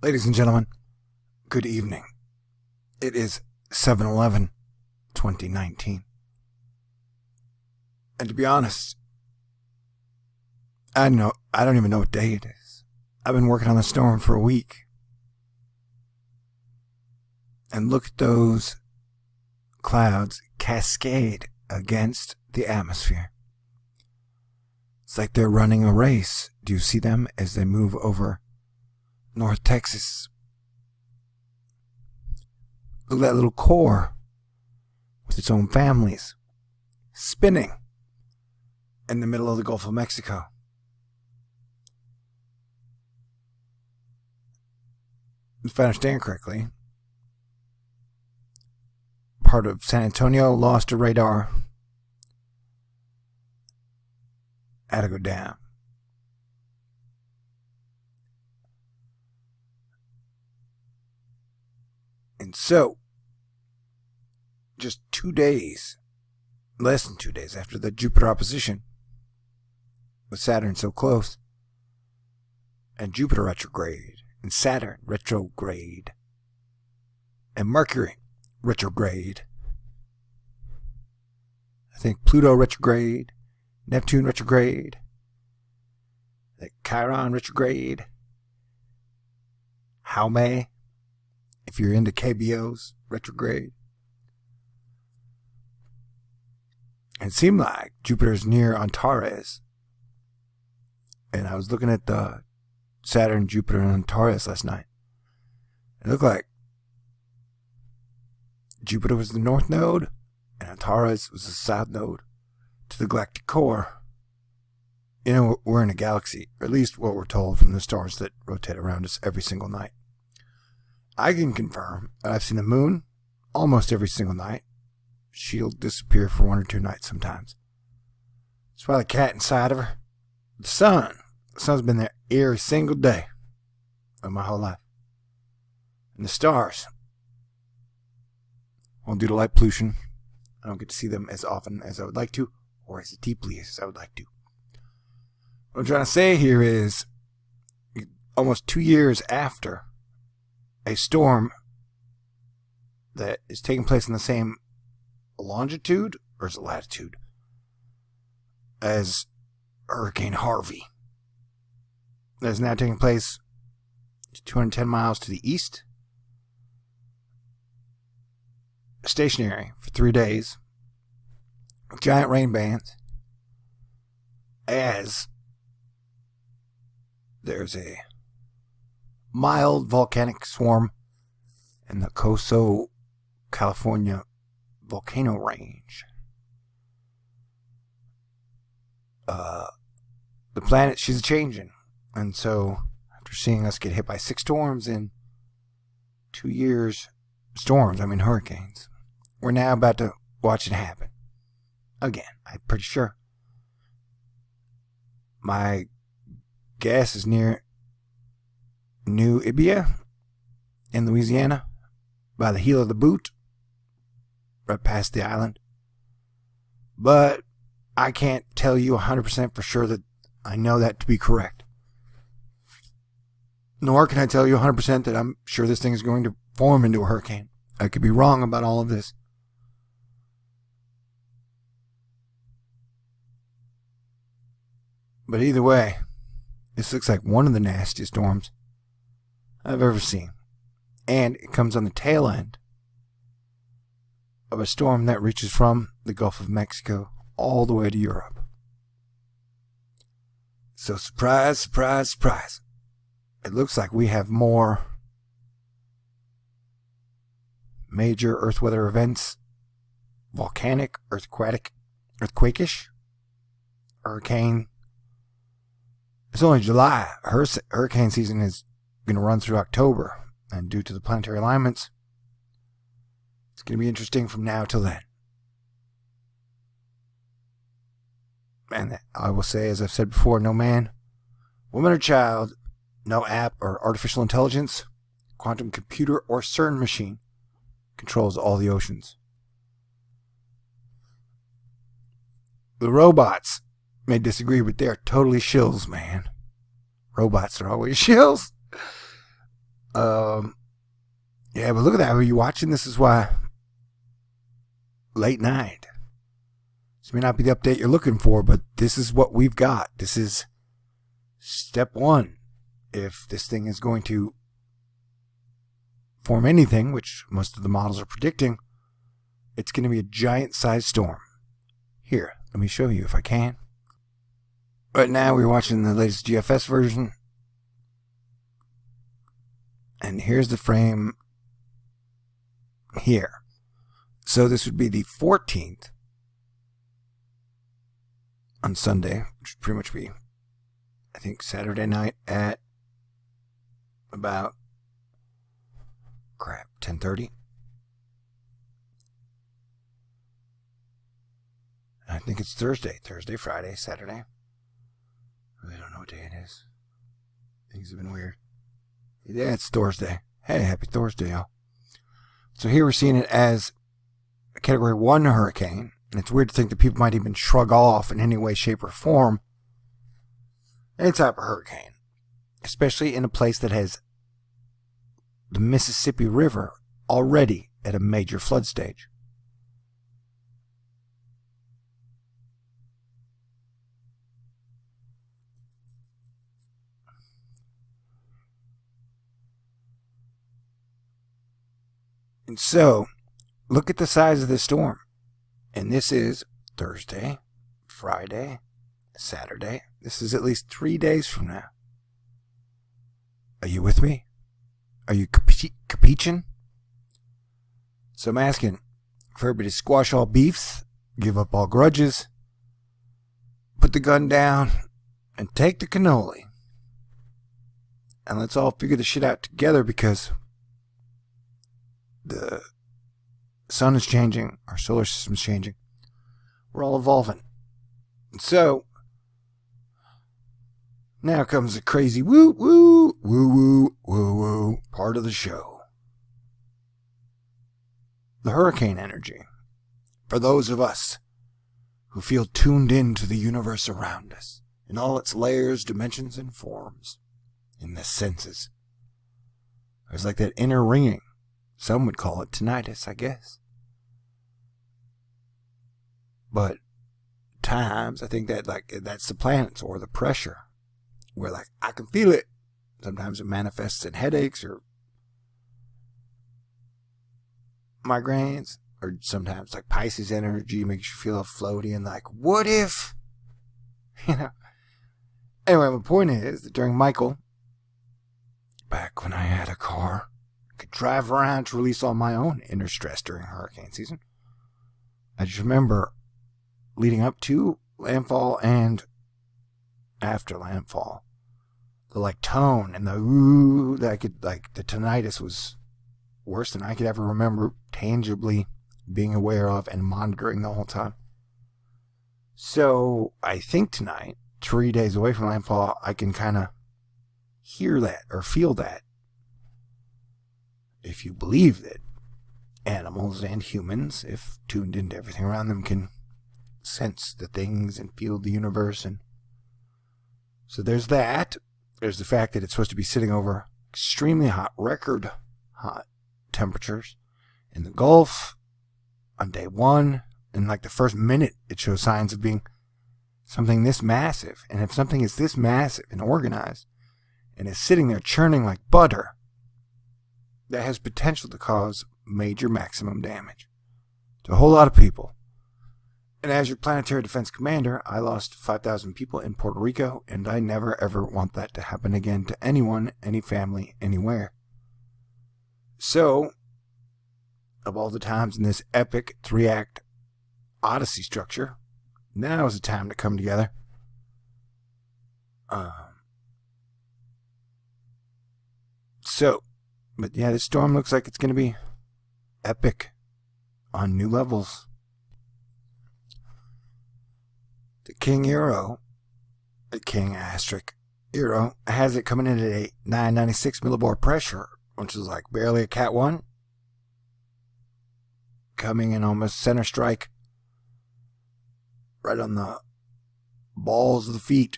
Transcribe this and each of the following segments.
Ladies and gentlemen, good evening. It is 7/11/2019. And to be honest, I don't even know what day it is. I've been working on the storm for a week. And look at those clouds cascade against the atmosphere. It's like they're running a race. Do you see them as they move over North Texas? Look at that little core with its own families spinning in the middle of the Gulf of Mexico. If I understand correctly, part of San Antonio lost a radar. Had to go down. And so, just 2 days, less than 2 days after the Jupiter opposition, with Saturn so close, and Jupiter retrograde, and Saturn retrograde, and Mercury retrograde, I think Pluto retrograde, Neptune retrograde, the Chiron retrograde, Haume, if you're into KBOs, retrograde. And it seemed like Jupiter's near Antares. And I was looking at the Saturn, Jupiter, and Antares last night. It looked like Jupiter was the north node, and Antares was the south node to the galactic core. You know, we're in a galaxy, or at least what we're told from the stars that rotate around us every single night. I can confirm that I've seen the moon almost every single night. She'll disappear for 1 or 2 nights sometimes. It's probably a cat inside of her. The sun's been there every single day of my whole life. And the stars, well, due to light pollution, I don't get to see them as often as I would like to, or as deeply as I would like to. What I'm trying to say here is, almost 2 years after a storm that is taking place in the same longitude, or is it latitude, as Hurricane Harvey, that is now taking place 210 miles to the east, stationary for 3 days, with giant rain bands, as there's a mild volcanic swarm in the Coso, California volcano range. The planet, she's changing. And so, after seeing us get hit by 6 storms in 2 years, hurricanes, we're now about to watch it happen. Again, I'm pretty sure. My guess is near New Ibia in Louisiana, by the heel of the boot, right past the island. But I can't tell you 100% for sure that I know that to be correct. Nor can I tell you 100% that I'm sure this thing is going to form into a hurricane. I could be wrong about all of this. But either way, this looks like one of the nastiest storms I've ever seen. And it comes on the tail end of a storm that reaches from the Gulf of Mexico all the way to Europe. So surprise, surprise, surprise. It looks like we have more major earth weather events, volcanic, earthquake-ish, hurricane. It's only July. Hurricane season is going to run through October. And due to the planetary alignments, it's going to be interesting from now till then. And I will say, as I've said before, no man, woman, or child, no app or artificial intelligence, quantum computer, or CERN machine controls all the oceans. The robots may disagree, but they are totally shills, man. Robots are always shills. Yeah, but look at that. Are you watching? This is why late night. This may not be the update you're looking for, but this is what we've got. This is step one. If this thing is going to form anything, which most of the models are predicting, it's going to be a giant-sized storm. Here, let me show you if I can. Right now, we're watching the latest GFS version. And here's the frame here. So this would be the 14th on Sunday, which would pretty much be, I think, Saturday night at about 10:30. I think it's Thursday, Friday, Saturday. I don't know what day it is. Things have been weird. Yeah, it's Thursday. Hey, happy Thursday, y'all. So here we're seeing it as a Category 1 hurricane. And it's weird to think that people might even shrug off in any way, shape, or form any type of hurricane. Especially in a place that has the Mississippi River already at a major flood stage. And so, look at the size of this storm. And this is Thursday, Friday, Saturday. This is at least 3 days from now. Are you with me? Are you capiching? So I'm asking for everybody to squash all beefs, give up all grudges, put the gun down, and take the cannoli. And let's all figure this shit out together, because the sun is changing, our solar system is changing. We're all evolving. And so, now comes the crazy woo woo woo woo woo woo part of the show. The hurricane energy. For those of us who feel tuned in to the universe around us, in all its layers, dimensions, and forms, in the senses. There's like that inner ringing. Some would call it tinnitus, I guess. But times, I think that that's the planets or the pressure. Where I can feel it. Sometimes it manifests in headaches or migraines. Or sometimes Pisces energy makes you feel floaty and what if? Anyway, my point is that during Michael, back when I had a car, I could drive around to release all my own inner stress during hurricane season. I just remember leading up to landfall and after landfall, the tone and the ooh that I could the tinnitus was worse than I could ever remember tangibly being aware of and monitoring the whole time. So I think tonight, 3 days away from landfall, I can kind of hear that or feel that. If you believe that animals and humans, if tuned into everything around them, can sense the things and feel the universe. And so there's that. There's the fact that it's supposed to be sitting over extremely hot, record hot temperatures in the Gulf on day one. In the first minute, it shows signs of being something this massive. And if something is this massive and organized and is sitting there churning like butter, that has potential to cause major maximum damage to a whole lot of people. And as your planetary defense commander, I lost 5,000 people in Puerto Rico, and I never ever want that to happen again to anyone, any family, anywhere. So, of all the times in this epic 3-act Odyssey structure, now is the time to come together. But yeah, this storm looks like it's going to be epic on new levels. The King Euro, the King asterisk Euro, has it coming in at a 996 millibar pressure, which is barely a Cat 1. Coming in almost center strike, right on the balls of the feet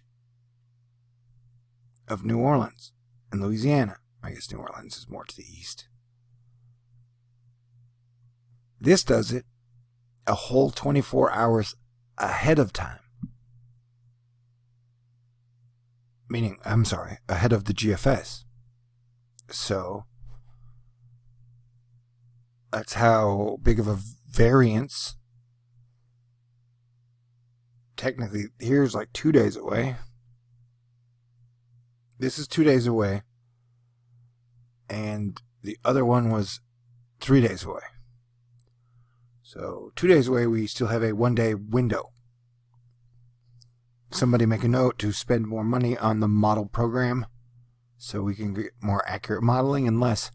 of New Orleans and Louisiana. I guess New Orleans is more to the east. This does it a whole 24 hours ahead of time. Meaning, I'm sorry, ahead of the GFS. So, that's how big of a variance. Technically, here's like 2 days away. This is 2 days away. And the other one was 3 days away. So 2 days away, we still have a 1 day window. Somebody make a note to spend more money on the model program so we can get more accurate modeling and less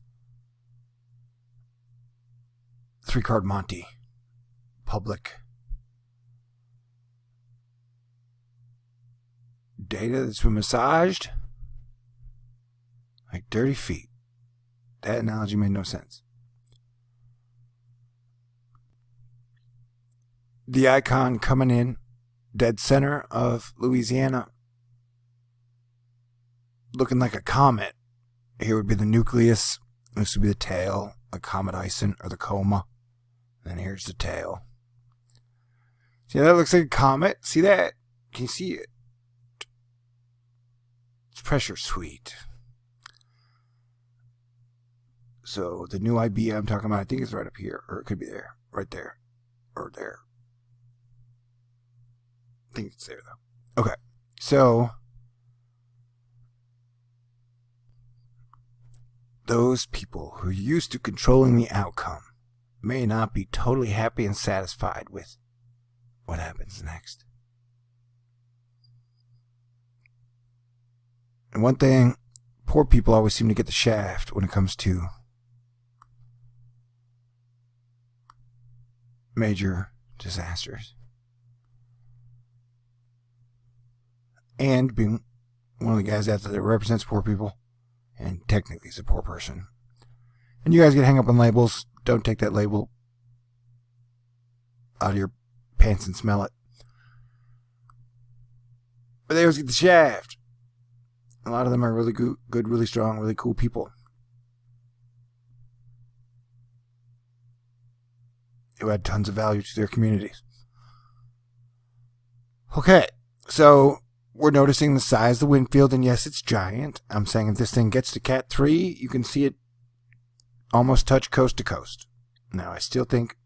3-card Monte public data that's been massaged like dirty feet. That analogy made no sense. The icon coming in dead center of Louisiana, looking like a comet. Here would be the nucleus. This would be the tail, the comet icing, or the coma. And here's the tail. See, that looks like a comet. See that? Can you see it? It's pressure sweet. So the new IB I'm talking about, I think it's right up here, or it could be there, right there, or there. I think it's there, though. Okay, so those people who are used to controlling the outcome may not be totally happy and satisfied with what happens next. And one thing, poor people always seem to get the shaft when it comes to major disasters. And being one of the guys out there that represents poor people, and technically is a poor person. And you guys get hung up on labels. Don't take that label out of your pants and smell it. But they always get the shaft. A lot of them are really good, really strong, really cool people who add tons of value to their communities. Okay, so we're noticing the size of the wind field, and yes, it's giant. I'm saying if this thing gets to Cat 3, you can see it almost touch coast to coast. Now, I still think,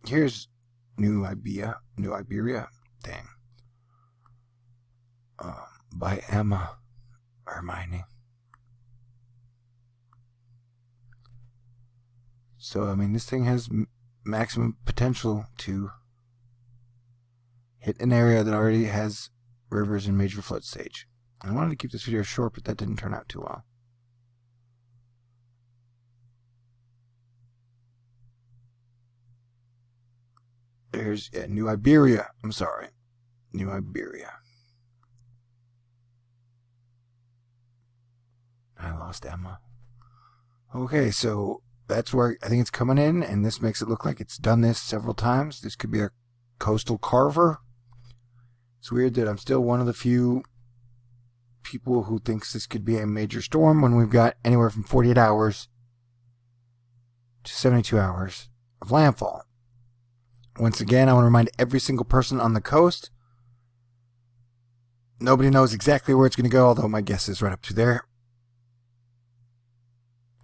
here's New Iberia thing. By Emma Hermione. So, I mean, this thing has maximum potential to hit an area that already has rivers in major flood stage. I wanted to keep this video short, but that didn't turn out too well. There's New Iberia. I'm sorry. New Iberia. I lost Emma. Okay, so that's where I think it's coming in, and this makes it look like it's done this several times. This could be a coastal carver. It's weird that I'm still one of the few people who thinks this could be a major storm when we've got anywhere from 48 hours to 72 hours of landfall. Once again, I want to remind every single person on the coast, nobody knows exactly where it's going to go, although my guess is right up to there.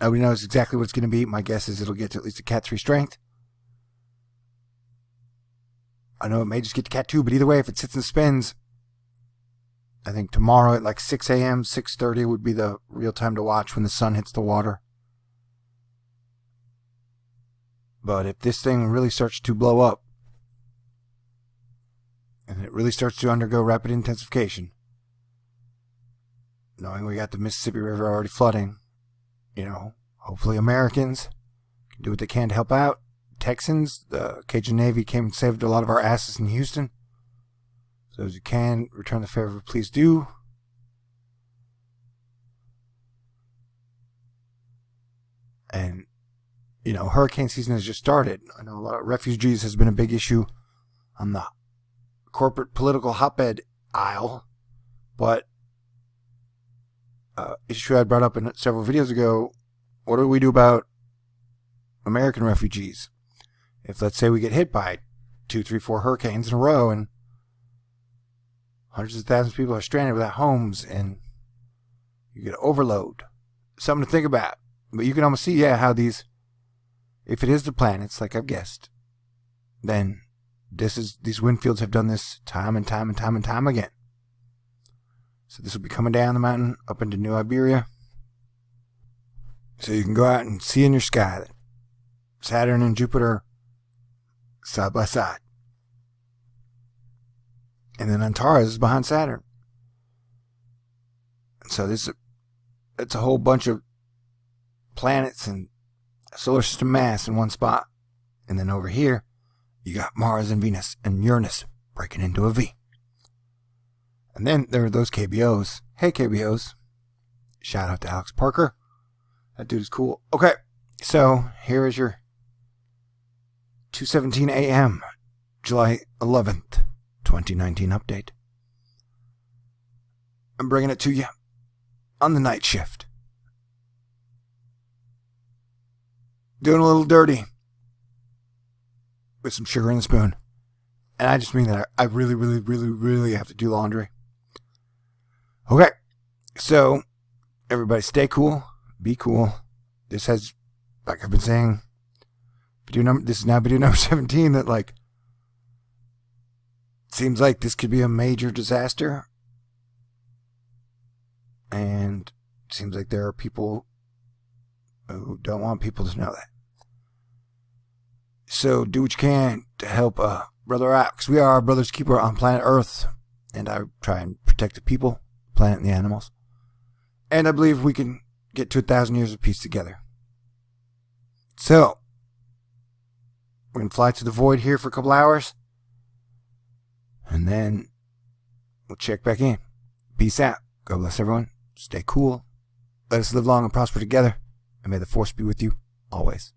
Nobody knows exactly what it's going to be. My guess is it'll get to at least a Cat 3 strength. I know it may just get to Cat 2, but either way, if it sits and spins, I think tomorrow at like 6 a.m., 6:30 would be the real time to watch when the sun hits the water. But if this thing really starts to blow up, and it really starts to undergo rapid intensification, knowing we got the Mississippi River already flooding, hopefully Americans can do what they can to help out. Texans, the Cajun Navy came and saved a lot of our asses in Houston. For those who can, return the favor, please do. And, hurricane season has just started. I know a lot of refugees has been a big issue on the corporate political hotbed aisle, but issue I brought up in several videos ago. What do we do about American refugees? If, let's say, we get hit by 2, 3, 4 hurricanes in a row and hundreds of thousands of people are stranded without homes and you get overload. Something to think about. But you can almost see, how these, if it is the planets, like I've guessed, then these wind fields have done this time and time and time and time again. So this will be coming down the mountain up into New Iberia. So you can go out and see in your sky that Saturn and Jupiter side by side. And then Antares is behind Saturn. And so it's a whole bunch of planets and solar system mass in one spot. And then over here, you got Mars and Venus and Uranus breaking into a V. And then there are those KBOs. Hey, KBOs. Shout out to Alex Parker. That dude is cool. Okay, so here is your 2:17 a.m. July 11th, 2019 update. I'm bringing it to you on the night shift. Doing a little dirty with some sugar in the spoon. And I just mean that I really, really, really, really have to do laundry. Okay, so everybody stay cool, be cool. This has, like I've been saying, this is now video number 17 that, like, seems like this could be a major disaster. And it seems like there are people who don't want people to know that. So do what you can to help a brother out, because we are our brother's keeper on planet Earth. And I try and protect the people, planet, and the animals. And I believe we can get to 1,000 years of peace together. So, we're going to fly to the void here for a couple hours. And then we'll check back in. Peace out. God bless everyone. Stay cool. Let us live long and prosper together. And may the force be with you always.